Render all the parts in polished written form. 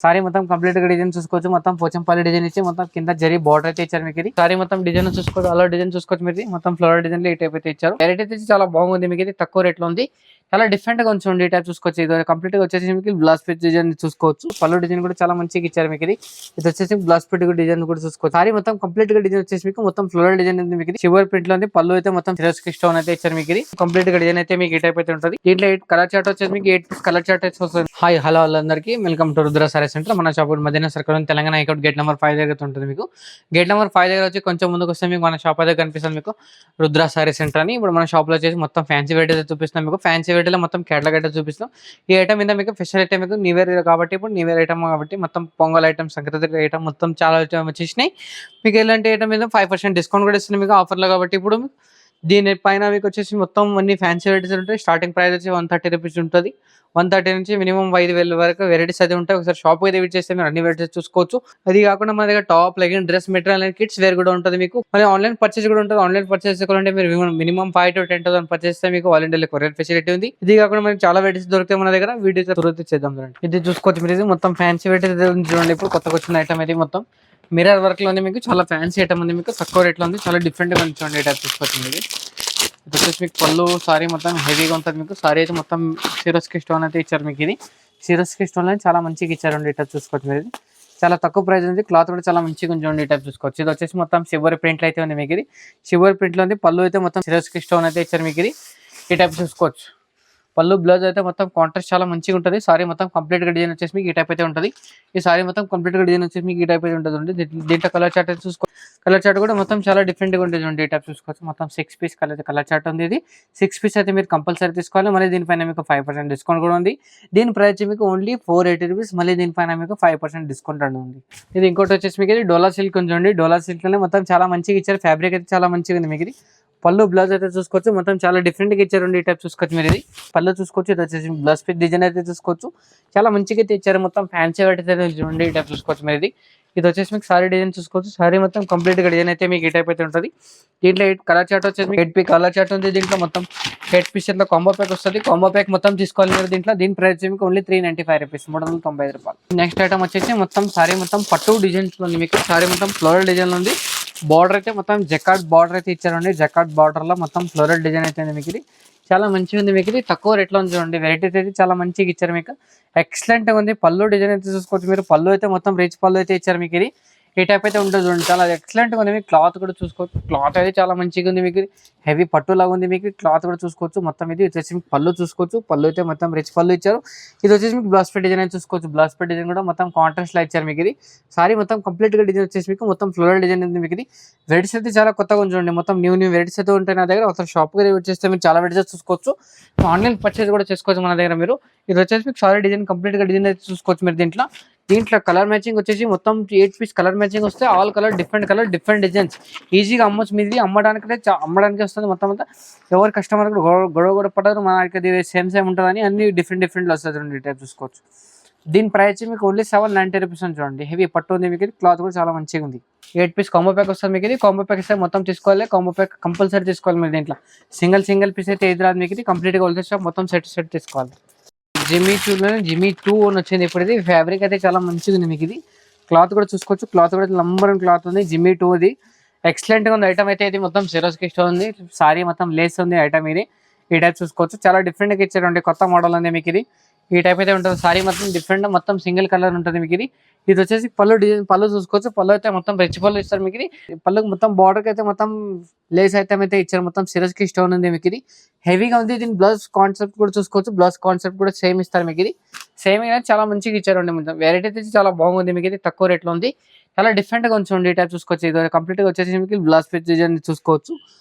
Sorry మొత్తం complete గా design చూసుకోవచ్చు. మొత్తం పోచంపల్లి డిజైన్ ఇచ్చి మొత్తం కింద జరీ బార్డర్ అయితే ఇచ్చారు మీకు. ఇది సారీ మొత్తం డిజైన్ చూసుకోవచ్చు. అలా డిజైన్ చూసుకోవచ్చు మీరు. మొత్తం ఫ్లోరల్ డిజైన్ లో ఈ టైప్ అయితే ఇచ్చారు. వెరైటీ అయితే చాలా బాగుంది మీకు. ఇది తక్కువ రేట్ లో ఉంది. చాలా డిఫరెంట్ గా ఉంచండి. ఈ టైప్ చూసుకోవచ్చు. ఇది కంప్లీట్ గా వచ్చేసి మీకు బ్లౌజ్ పిట్ డిజైన్ చూసుకోవచ్చు. పళ్ళు డిజైన్ కూడా చాలా మంచిగా ఇచ్చారు మీకు. ఇది వచ్చేసి బ్లౌజ్ పిట్ డిజైన్ కూడా చూసుకోవచ్చు. సారీ మొత్తం కంప్లీట్ గా డిజైన్ వచ్చేసి మీకు మొత్తం ఫ్లోరల్ డిజైన్ ఉంది మీకు. షివర్ ప్రింట్ లో ఉంది. పళ్ళు అయితే మొత్తం సిరోస్కి స్టోన్ అయితే ఇచ్చారు మీకు. ఇది కంప్లీట్ గా డిజైన్ అయితే మీకు ఈ టైప్ అయితే ఉంటుంది. దీంట్లో 8 కలర్ చార్ట్ వచ్చేసి మీకు 8 కలర్ చార్ట్ అయితే వస్తుంది. హాయ్ హలో అందరికీ welcome to Rudra Saree centre. మన shop Madina circle Telangana high court gate number 5 దగ్గర ఉంటుంది మీకు. గేట్ నెంబర్ 5 దగ్గర వచ్చి కొంచెం ముందుకు వస్తే మీకు మన షాప్ అయితే కనిపిస్తుంది మీకు రుద్ర సారీ సెంటర్ అని. ఇప్పుడు మన షాప్ లో వచ్చేసి మొత్తం ఫ్యాన్సీ వెరైటీ అయితే చూపిస్తున్నాం మీకు. ఫ్యాన్సీ వెరైటీలో మొత్తం కేటలాగ్ అయితే చూపిస్తాం. ఈ ఐటమ్ మీద మీకు స్పెషల్ ఐటమ్ మీకు న్యూ ఇయర్ కాబట్టి ఇప్పుడు న్యూ ఇయర్ ఐటమ్ కాబట్టి మొత్తం పొంగల్ ఐటమ్ సంక్రాంతి ఐటమ్ మొత్తం చాలా ఐటమ్ వచ్చేసినాయి మీకు. ఎలాంటి ఐటమ్ మీద 5% డిస్కౌంట్ కూడా ఇస్తుంది మీకు ఆఫర్లో కాబట్టి. ఇప్పుడు దీనిపైన మీకు వచ్చేసి మొత్తం అన్ని ఫ్యాన్సీ వెరైటీస్ ఉంటాయి. స్టార్టింగ్ ప్రైస్ వచ్చి 130 రూపీస్ ఉంటుంది. 130 నుంచి మినిమం 5,000 వరకు వెరైటీస్ అయితే ఉంటాయి. ఒకసారి షాప్ అయితే విజిట్ చేస్తే మీరు అన్ని వెరైటీస్ చూసుకోవచ్చు. అది కాకుండా మన దగ్గర top legging dress material and kids wear కూడా ఉంటుంది మీకు. మళ్ళీ ఆన్లైన్ పర్చేస్ కూడా ఉంటుంది. ఆన్లైన్ పర్చేస్ చేసుకోవాలంటే మీరు మినిమం 5 to 10,000 పర్చేస్ చేస్తే మీకు ఆల్ ఇండియా కొరియర్ ఫెసిలిటీ ఉంది. ఇది కాకుండా మనకి చాలా వెరైటీస్ దొరుకుతాయి మన దగ్గర. వీడియో త్వరగా చేద్దాం. ఇది చూసుకోవచ్చు మీరు. ఇది మొత్తం ఫ్యాన్సీ వెరైటీస్ చూడండి. ఇప్పుడు కొత్తగా వచ్చిన ఐటమ్ ఇది మొత్తం మిర్రర్ వర్క్ లో ఉంది మీకు. చాలా ఫ్యాన్సీ ఐటమ్ ఉంది మీకు. తక్కువ రేట్ లో ఉంది. చాలా డిఫరెంట్ గా చూడండి. ఐటమ్ చూసుకోవచ్చు ఇది. ఇది వచ్చేసి మీకు పళ్ళు సారీ మొత్తం హెవీగా ఉంటుంది మీకు. సారీ అయితే మొత్తం సిరోస్కి స్టోన్ అయితే ఇచ్చారు మీకు. ఇది సిరోస్కి స్టోన్ అని చాలా మంచిగా ఇచ్చారండి. ఇట్లా చూసుకోవచ్చు మీరు. ఇది చాలా తక్కువ ప్రైస్ ఉంది. క్లాత్ కూడా చాలా మంచిగా ఉంచండి. ఈ టైప్ చూసుకోవచ్చు. ఇది వచ్చేసి మొత్తం షివర్ ప్రింట్ అయితే ఉంది మీకు. ఇది షివర్ ప్రింట్ లో ఉంది. పళ్ళు అయితే మొత్తం సిరోస్కి స్టోన్ అయితే ఇచ్చారు మీకు. ఇది ఈ టైప్ చూసుకోవచ్చు. పళ్ళు బ్లౌజ్ అయితే మొత్తం కాంట్రాస్ట్ చాలా మంచిగా ఉంటుంది. సారీ మొత్తం కంప్లీట్ గా డిజైన్ వచ్చేసి మీకు ఈ టైప్ అయితే ఉంటుంది. ఈ సారీ మొత్తం కంప్లీట్ గా డిజైన్ వచ్చేసి మీకు ఈ టైప్ అయితే ఉంటుంది. దీంట్లో కలర్ చార్ట్ అయితే చూసుకో. కలర్ చార్ట్ కూడా మొత్తం చాలా డిఫరెంట్ గా ఉంటుంది. ఈ టైప్ చూసుకోవచ్చు. మొత్తం 6 పీస్ కలర్ చార్ట్ ఉంది. ఇది 6 పీస్ అయితే మీరు కంపల్సరీ తీసుకోవాలి. మళ్ళీ దీనిపైన మీకు 5% డిస్కౌంట్ కూడా ఉంది. దీని ప్రైస్ మీకు ఓన్లీ 480 రూపీస్. మళ్ళీ దీనిపైన మీకు 5% డిస్కౌంట్ అనేది ఉంది. ఇది ఇంకోటి వచ్చేసి మీకు ఇది డోలా సిల్క్ ఉంచండి. డోలా సిల్క్ లోనే మొత్తం చాలా మంచిగా ఇచ్చారు. ఫ్యాబ్రిక్ అయితే చాలా మంచిగా ఉంది మీకు. ఇది పళ్ళు బ్లౌజ్ అయితే చూసుకోవచ్చు. మొత్తం చాలా డిఫరెంట్ గా ఇచ్చారు. ఈ టైప్ చూసుకోవచ్చు మీరు. ఇది పళ్ళు చూసుకోవచ్చు. ఇది వచ్చేసి బ్లౌజ్ పిట్ డిజైన్ అయితే చూసుకోవచ్చు. చాలా మంచిగా అయితే ఇచ్చారు. మొత్తం ఫ్యాన్సీ అయితే చూడండి. ఈ టైప్ చూసుకోవచ్చు మీరు. ఇది వచ్చేసి మీకు సారీ డిజైన్ చూసుకోవచ్చు. సారీ మొత్తం కంప్లీట్ గా డిజైన్ అయితే మీకు ఈ టైప్ అయితే ఉంటుంది. దీంట్లో 8 కలర్ చార్ట్ వచ్చేసి 8 పీ కలర్ చార్ట్ ఉంది. దీంట్లో మొత్తం 8 పీస్ లో కాంబో ప్యాక్ వస్తుంది. కాంబో ప్యాక్ మొత్తం తీసుకోవాలి మీరు. దీంట్లో దీని ప్రైస్ మీకు ఓన్లీ 395 రూపీస్, 395 రూపాయలు. నెక్స్ట్ ఐటమ్ వచ్చేసి మొత్తం సారీ మొత్తం పట్టు డిజైన్స్ ఉంది మీకు. సారీ మొత్తం ఫ్లోరల్ డిజైన్ ఉంది. బార్డర్ అయితే మొత్తం జకార్డ్ బార్డర్ అయితే ఇచ్చారండి. జకార్డ్ బార్డర్ లో మొత్తం ఫ్లోరల్ డిజైన్ అయితే ఉంది మీకు. ఇది చాలా మంచిగా ఉంది మీకు. ఇది తక్కువ రేట్ లో ఉంది చూడండి. వెరైటీస్ అయితే చాలా మంచిగా ఇచ్చారు మీకు. ఎక్సలెంట్ గా ఉంది. పళ్ళు డిజైన్ అయితే చూసుకోవచ్చు మీరు. పళ్ళు అయితే మొత్తం రిచ్ పళ్ళు అయితే ఇచ్చారు మీకు. ఇది ఈ టైప్ అయితే ఉంటుంది చూడండి. చాలా ఎక్సలెంట్ గా ఉంది మీకు. క్లాత్ కూడా చూసుకోవచ్చు. క్లాత్ అయితే చాలా మంచిగా ఉంది మీకు. హెవీ పట్టు లాగా ఉంది మీకు. క్లాత్ కూడా చూసుకోవచ్చు. మొత్తం ఇది వచ్చేసి మీకు పళ్ళు చూసుకోవచ్చు. పళ్ళు అయితే మొత్తం రిచ్ పళ్ళు ఇచ్చారు. ఇది వచ్చేసి మీకు బ్లౌజ్ పిట్ డిజైన్ చూసుకోవచ్చు. బ్లౌజ్ పిట్ డిజైన్ కూడా మొత్తం కాంట్రాస్ట్ లా ఇచ్చారు మీకు. ఇది సారీ మొత్తం కంప్లీట్ గా డిజైన్ వచ్చేసి మీకు మొత్తం ఫ్లోరల్ డిజైన్ ఉంది మీకు. ఇది వెరైటీస్ అయితే చాలా కొత్తగా చూడండి. మొత్తం న్యూ వెరైటీస్ అయితే ఉంటాయి నా దగ్గర. ఒకసారి షాప్ గా విజిట్ చేస్తే మీరు చాలా వెరైటీస్ చూసుకోవచ్చు. ఆన్లైన్ పర్చేస్ కూడా చేసుకోవచ్చు మన దగ్గర మీరు. ఇది వచ్చేసి మీకు సారీ డిజైన్ కంప్లీట్ గా డిజైన్ అయితే చూసుకోవచ్చు మీరు. దీంట్లో కలర్ మ్యాచింగ్ వచ్చేసి మొత్తం 8 పీస్ కలర్ మ్యాచింగ్ వస్తే ఆల్ కలర్ డిఫరెంట్ డిజైన్స్ ఈజీగా అమ్మొచ్చు. మీది అమ్మడానికి వస్తుంది. మొత్తం అంతా ఎవరు కస్టమర్ గొడవ పడరు. మనకి సేమ్ ఉంటుందని అన్ని డిఫరెంట్ వస్తుంది. టైప్ చూసుకోవచ్చు. దీని ప్రైస్ మీకు ఓన్లీ 790 రూపీస్ అని చూడండి. హెవీ పట్టు ఉంది మీకు. క్లాత్ కూడా చాలా మంచిగా ఉంది. 8 పీస్ కాంబో ప్యాక్ వస్తుంది మీకు. ఇది కాంబో ప్యాక్ ఇస్తే మొత్తం తీసుకోవాలి. కాంబో ప్యాక్ కంపల్సరీ తీసుకోవాలి మీరు. దీంట్లో సింగిల్ పీస్ అయితే ఇది రాదు మీకు. ఇది కంప్లీట్గా హోల్సేల్ షాప్ మొత్తం సెట్ తీసుకోవాలి. జిమ్మీ 2 అని వచ్చింది ఇప్పుడు. ఇది ఫ్యాబ్రిక్ అయితే చాలా మంచిగా ఉంది మీకు. ఇది క్లాత్ కూడా చూసుకోవచ్చు. క్లాత్ కూడా నంబర్ క్లాత్ ఉంది. జిమ్మీ 2 ఇది ఎక్సలెంట్ గా ఉంది ఐటమ్ అయితే. ఇది మొత్తం సిరోస్కి స్టోన్ ఉంది. సారీ మొత్తం లేస్ ఉంది ఐటమ్. ఇది ఈ టైప్ చూసుకోవచ్చు. చాలా డిఫరెంట్ గా ఇచ్చారండి. కొత్త మోడల్ ఉంది మీకు. ఇది ఈ టైప్ అయితే ఉంటుంది. సారీ మొత్తం డిఫరెంట్ మొత్తం సింగిల్ కలర్ ఉంటుంది మీకు. ఇది వచ్చేసి పళ్ళు డిజైన్. పళ్ళు చూసుకోవచ్చు. పళ్ళు అయితే మొత్తం రిచ్ పళ్ళు ఇస్తారు మీకు. ఇది పళ్ళుకి మొత్తం బార్డర్ కి అయితే మొత్తం లేస్ ఐటమ్ అయితే ఇచ్చారు. మొత్తం సిరోస్కి స్టోన్ ఉంది మీకు. ఇది హెవీగా ఉంది. దీని బ్లౌజ్ కాన్సెప్ట్ కూడా చూసుకోవచ్చు. బ్లౌజ్ కాన్సెప్ట్ కూడా సేమ్ ఇస్తారు మీకు. ఇది సేమ్ చాలా మంచిగా ఇచ్చారండి. మొత్తం వెరైటీ అయితే చాలా బాగుంది మీకు. ఇది తక్కువ రేట్ లో ఉంది. చాలా డిఫరెంట్ గా ఉంచండి. ఈ టైప్ చూసుకోవచ్చు. ఇది కంప్లీట్ గా వచ్చేసి మీకు బ్లౌజ్ పిచ్ డిజైన్ చూసుకోవచ్చు.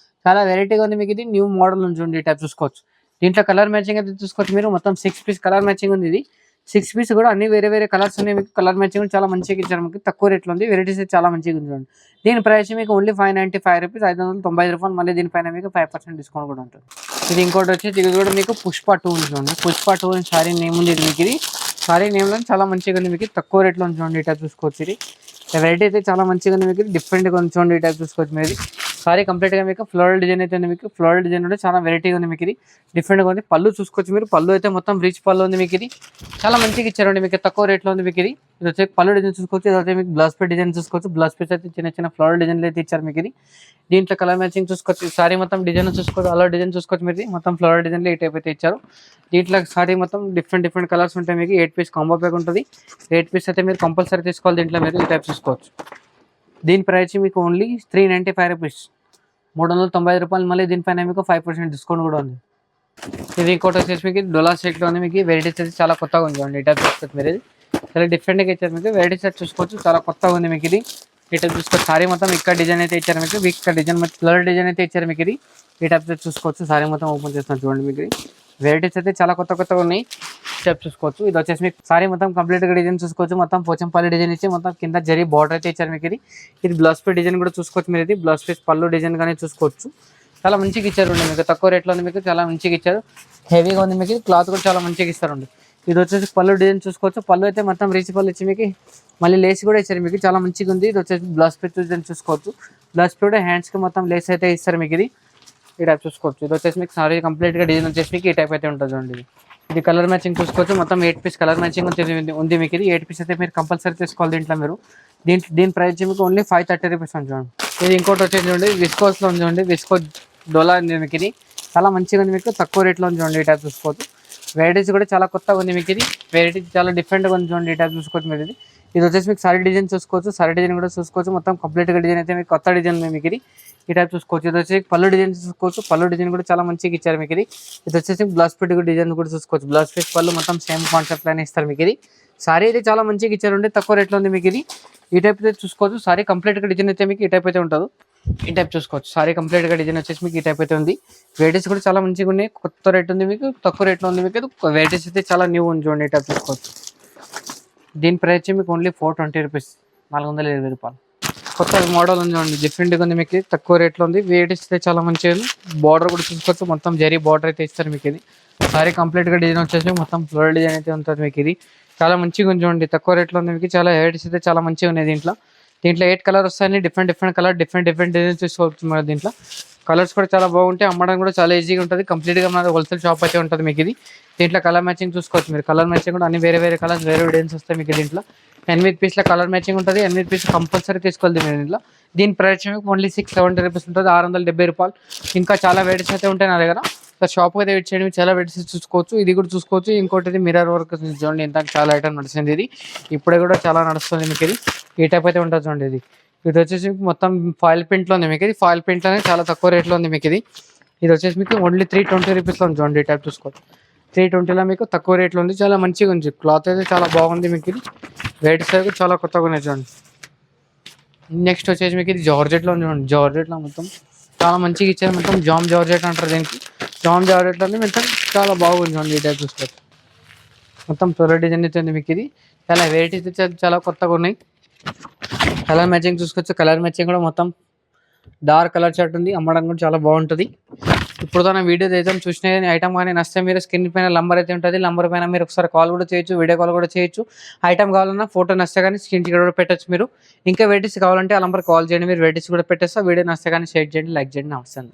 చాలా వెరైటీగా ఉంది మీకు. ఇది న్యూ మోడల్ ఉంచండి. ఈ టైప్ చూసుకోవచ్చు. దీంట్లో కలర్ మ్యాచింగ్ అయితే చూసుకోవచ్చు మీరు. మొత్తం 6 పీస్ కలర్ మ్యాచింగ్ ఉంది. ఇది 6 పీస్ కూడా అన్ని వేరే కలర్స్ ఉన్నాయి మీకు. కలర్ మ్యాచింగ్ చాలా మంచిగా ఇచ్చారు మీకు. తక్కువ రేట్లో ఉంది. వెరైటీస్ అయితే చాలా మంచిగా ఉంచండి. దీని ప్రైస్ మీకు ఓన్లీ 595 రూపీస్, 595 రూపాయలు. మళ్ళీ దీనిపైన మీకు 5% డిస్కౌంట్ కూడా ఉంటుంది. ఇది ఇంకోటి వచ్చేసి ఇది కూడా మీకు పుష్ప 2 ఉంచండి. పుష్ప 2 అని సారీ నేమ్ ఉంది మీకు. ఇది సారీ నేమ్ లో చాలా మంచిగా ఉంది మీకు. తక్కువ రేట్లో ఉంచండి. ఈ టైప్ చూసుకోవచ్చు. ఇది వెరైటీ అయితే చాలా మంచిగా ఉంది మీకు. డిఫరెంట్గా ఉంచండి. ఈ టైప్ చూసుకోవచ్చు మీరు. సారీ కంప్లీట్ గా మీకు ఫ్లోరల్ డిజైన్ అయితే ఉంది. మీకు ఫ్లోరల్ డిజైన్ కూడా చాలా వెరైటీగా ఉంది. మీకు ఇది డిఫరెంట్ గా ఉంది. పళ్ళు చూసుకోవచ్చు మీరు. పళ్ళు అయితే మొత్తం రిచ్ పళ్ళు ఉంది. మీకు ఇది చాలా మంచిగా ఇచ్చారండి. మీకు తక్కువ రేట్ లో ఉంది. మీకు ఇది వచ్చే పళ్ళు డిజైన్ చూసుకోవచ్చు. ఇది మీకు బ్లౌజ్ పీస్ డిజైన్ చూసుకోవచ్చు. బ్లౌజ్ పీస్ అయితే చిన్న చిన్న ఫ్లోరల్ డిజైన్ అయితే ఇచ్చారు. మీకు ఇది దీంట్లో కలర్ మ్యాచింగ్ చూసుకోవచ్చు. సారీ మొత్తం డిజైన్ చూసుకోవచ్చు. అలా డిజైన్ చూసుకోవచ్చు. మీరు మొత్తం ఫ్లోరల్ డిజైన్ లో ఈ టైప్ అయితే ఇచ్చారు. దీంట్లో సారీ మొత్తం డిఫరెంట్ కలర్స్ ఉంటాయి. మీకు 8 పీస్ కాంబో ప్యాక్ ఉంటుంది. 8 పీస్ అయితే మీరు కంపల్సరీ తీసుకోవాలి. దీంట్లో మీరు ఈ టైప్ చూసుకోవచ్చు. దీని ప్రైస్ మీకు ఓన్లీ 395 రూపీస్, 395 రూపాయలు. మళ్ళీ దీనిపైన మీకు 5% డిస్కౌంట్ కూడా ఉంది. ఇది ఇంకోటి వచ్చేసి మీకు డొలా సెట్ లో ఉంది. మీకు వెరైటీస్ అయితే చాలా కొత్తగా ఉంది. ఈ టైప్ చూసుకోవచ్చు. మీరు ఇది చాలా డిఫరెంట్గా ఇచ్చారు. మీకు వెరైటీస్ అయితే చూసుకోవచ్చు. చాలా కొత్తగా ఉంది. మీకు ఇది ఈ టైప్ చూసుకోవచ్చు. సారీ మొత్తం ఇక్కడ డిజైన్ అయితే ఇచ్చారు. మీకు ఇక్కడ డిజైన్ ఫ్లవర్ డిజైన్ అయితే ఇచ్చారు. మీకు ఇది ఈ టైప్ చూసుకోవచ్చు. సారీ మొత్తం ఓపెన్ చేస్తున్నారు చూడండి. మీకు వెరైటీస్ అయితే చాలా కొత్తగా ఉన్నాయి. స్టెప్ చూసుకోవచ్చు. ఇది వచ్చేసి మీకు సారీ మొత్తం కంప్లీట్ గా డిజైన్ చూసుకోవచ్చు. మొత్తం పోచంపల్లి డిజైన్ ఇచ్చి మొత్తం కింద జరీ బార్డర్ అయితే ఇచ్చారు. మీకు ఇది బ్లౌజ్ పీస్ డిజైన్ కూడా చూసుకోవచ్చు. మీరు ఇది బ్లౌజ్ పీస్ పళ్ళు డిజైన్ గానే చూసుకోవచ్చు. చాలా మంచిగా ఇచ్చారు. మీకు తక్కువ రేట్లో ఉంది. మీకు చాలా మంచిగా ఇచ్చారు. హెవీగా ఉంది. మీకు క్లాత్ కూడా చాలా మంచిగా ఇస్తారండి. ఇది వచ్చేసి పళ్ళు డిజైన్ చూసుకోవచ్చు. పళ్ళు అయితే మొత్తం రీచ్ పళ్ళు ఇచ్చి మీకు మళ్ళీ లేస్ కూడా ఇచ్చారు. మీకు చాలా మంచిగా ఉంది. ఇది వచ్చేసి బ్లౌజ్ పీస్ డిజైన్ చూసుకోవచ్చు. బ్లౌజ్ పీస్ కూడా హ్యాండ్స్ కి మొత్తం లేస్ అయితే ఇస్తారు. మీకు ఇది ఈ టైప్ చూసుకోవచ్చు. ఇది వచ్చేసి మీకు సారీ కంప్లీట్ గా డిజైన్ వచ్చేసి మీకు ఈ టైప్ అయితే ఉంటుంది చూడండి. ఇది కలర్ మ్యాచింగ్ చూసుకోవచ్చు. మొత్తం 8 పీస్ కలర్ మ్యాచింగ్ ఉంది. మీకు ఇది 8 పీస్ అయితే మీరు కంపల్సరీ తీసుకోవాలి. దీంట్లో మీరు దీని ప్రైస్ మీకు ఓన్లీ 530 రూపీస్ ఉంది చూడండి. ఇది ఇంకోటి వచ్చేసి చూడండి విస్కోస్ లో ఉంది చూడండి. విస్కో డోలా ఉంది. మీకు ఇది చాలా మంచిగా ఉంది. మీకు తక్కువ రేట్లో ఉంది చూడండి. ఈ టైప్ చూసుకోవచ్చు. వెరైటీస్ కూడా చాలా కొత్తగా ఉంది. మీకు ఇది వెరైటీ చాలా డిఫరెంట్గా ఉంది చూడండి. ఈ టైప్ చూసుకోవచ్చు. మీరు ఇది వచ్చేసి మీకు సారీ డిజైన్ చూసుకోవచ్చు. సారీ డిజైన్ కూడా చూసుకోవచ్చు. మొత్తం కంప్లీట్ గా డిజైన్ అయితే మీకు కొత్త డిజైన్ ఉంది. మీకు ఇది ఈ టైప్ చూసుకోవచ్చు. ఇది వచ్చేసి పళ్ళు డిజైన్ చూసుకోవచ్చు. పళ్ళు డిజైన్ కూడా చాలా మంచిగా ఇచ్చారు. మీకు ఇది వచ్చేసి బ్లౌజ్ పీస్ డిజైన్ కూడా చూసుకోవచ్చు. బ్లౌజ్ పీస్ పళ్ళు మొత్తం సేమ్ కాన్సెప్ట్ లానే ఇస్తారు. మీకు ఇది సారీ అయితే చాలా మంచిగా ఇచ్చారు. తక్కువ రేట్లో ఉంది. మీకు ఇది ఈ టైప్ అయితే చూసుకోవచ్చు. సారీ కంప్లీట్ గా డిజైన్ అయితే మీకు ఈ టైప్ అయితే ఉంటుంది. ఈ టైప్ చూసుకోవచ్చు. సారీ కంప్లీట్ గా డిజైన్ వచ్చేసి మీకు ఈ టైప్ అయితే ఉంది. వెరైటీస్ కూడా చాలా మంచిగా ఉన్నాయి. కొత్త రేట్ ఉంది. మీకు తక్కువ రేట్లో ఉంది. మీకు వెరైటీస్ అయితే చాలా న్యూ ఉంది చూడండి. ఈ టైప్ చూసుకోవచ్చు. దీని ప్రైస్ మీకు ఓన్లీ 420 రూపీస్, 420 రూపాయలు. కొత్త మోడల్ ఉంది చూడండి. డిఫరెంట్గా ఉంది. మీకు తక్కువ రేట్లో ఉంది. వెరైటీస్ అయితే చాలా మంచిగా ఉంది. బార్డర్ కూడా చూసుకోవచ్చు. మొత్తం జరీ బార్డర్ అయితే ఇస్తారు. మీకు ఇది సారీ కంప్లీట్ గా డిజైన్ వచ్చేసి మొత్తం ఫ్లోరల్ డిజైన్ అయితే ఉంటుంది. మీకు ఇది చాలా మంచిగా ఉంది చూడండి. తక్కువ రేట్లో ఉంది. మీకు చాలా వెరైటీస్ అయితే చాలా మంచిగా ఉన్నాయి. దీంట్లో 8 కలర్ వస్తాయి. డిఫరెంట్ కలర్ డిఫరెంట్ డిజైన్స్ చూసుకోవచ్చు. మన దీంట్లో కలర్స్ కూడా చాలా బాగుంటాయి. అమ్మడం కూడా చాలా ఈజీగా ఉంటుంది. కంప్లీట్ గా మన హోల్సేల్ షాప్ అయితే ఉంటుంది. మీకు ఇది దీంట్లో కలర్ మ్యాచింగ్ చూసుకోవచ్చు. మీరు కలర్ మ్యాచింగ్ కూడా అన్ని వేరే కలర్స్ వేరే డిజైన్స్ వస్తాయి. మీకు దీంట్లో 8 పీస్ల కలర్ మ్యాచింగ్ ఉంటుంది. 8 పీస్ కంపల్సరీ తీసుకోవాలి. దీంట్లో దీని ప్రైస్ ఓన్లీ 670 రూపీస్ ఉంటుంది, 670 రూపాయలు. ఇంకా చాలా వెరైటీస్ అయితే ఉంటాయి నా దగ్గర. షాప్ అయితే వెయిట్ చేయండి. చాలా వెరైటీస్ చూసుకోవచ్చు. ఇది కూడా చూసుకోవచ్చు. ఇంకోటి మిర్రర్ వర్క్ చూడండి. ఇంత చాలా ఐటమ్ నడుస్తుంది. ఇది ఇప్పుడే కూడా చాలా నడుస్తుంది. మీకు ఇది ఈ టైప్ అయితే ఉంటుంది చూడండి. ఇది వచ్చేసి మొత్తం ఫాయిల్ ప్రింట్ లో ఉంది. మీకు ఇది ఫాయిల్ ప్రింట్ లోనే చాలా తక్కువ రేట్లో ఉంది. మీకు ఇది వచ్చేసి మీకు ఓన్లీ 320 రూపీస్ లో ఉంది చూడండి. ఈ టైప్ చూసుకోవచ్చు. 320లో మీకు తక్కువ రేట్లో ఉంది. చాలా మంచిగా ఉంది. క్లాత్ అయితే చాలా బాగుంది. మీకు ఇది వెరైటీస్ అయితే చాలా కొత్తగా ఉన్నాయి చూడండి. నెక్స్ట్ వచ్చేసి మీకు ఇది జార్జెట్లో ఉంది చూడండి. జార్జెట్లో మొత్తం చాలా మంచిగా ఇచ్చారు. మొత్తం జార్జెట్ అంటారు దీనికి. జార్జెట్లో మొత్తం చాలా బాగుంది చూడండి. ఈ టైప్ చూసుకోవచ్చు. మొత్తం ఫ్లోరల్ డిజైన్ అయితే ఉంది. మీకు ఇది చాలా వెరైటీస్ అయితే చాలా కొత్తగా ఉన్నాయి. కలర్ మ్యాచింగ్ చూసుకోవచ్చు. కలర్ మ్యాచింగ్ కూడా మొత్తం డార్క్ కలర్ షర్ట్ ఉంది. అమ్మడం కూడా చాలా బాగుంటుంది. ఇప్పుడు తన వీడియో అయితే చూసిన ఐటమ్ కానీ నచ్చితే మీరు స్క్రీన్ పైన నంబర్ అయితే ఉంటుంది. నంబర్ పైన మీరు ఒకసారి కాల్ కూడా చేయొచ్చు, వీడియో కాల్ కూడా చేయొచ్చు. ఐటమ్ కావాలన్నా ఫోటో నచ్చితే కానీ స్క్రీన్ కూడా పెట్టచ్చు. మీరు ఇంకా వెరైటీస్ కావాలంటే ఆ నంబర్ కాల్ చేయండి. మీరు వెరైటీస్ కూడా పెట్టేస్తా. వీడియో నచ్చితే కానీ షేర్ చేయండి, లైక్ చేయండి. నమస్తే.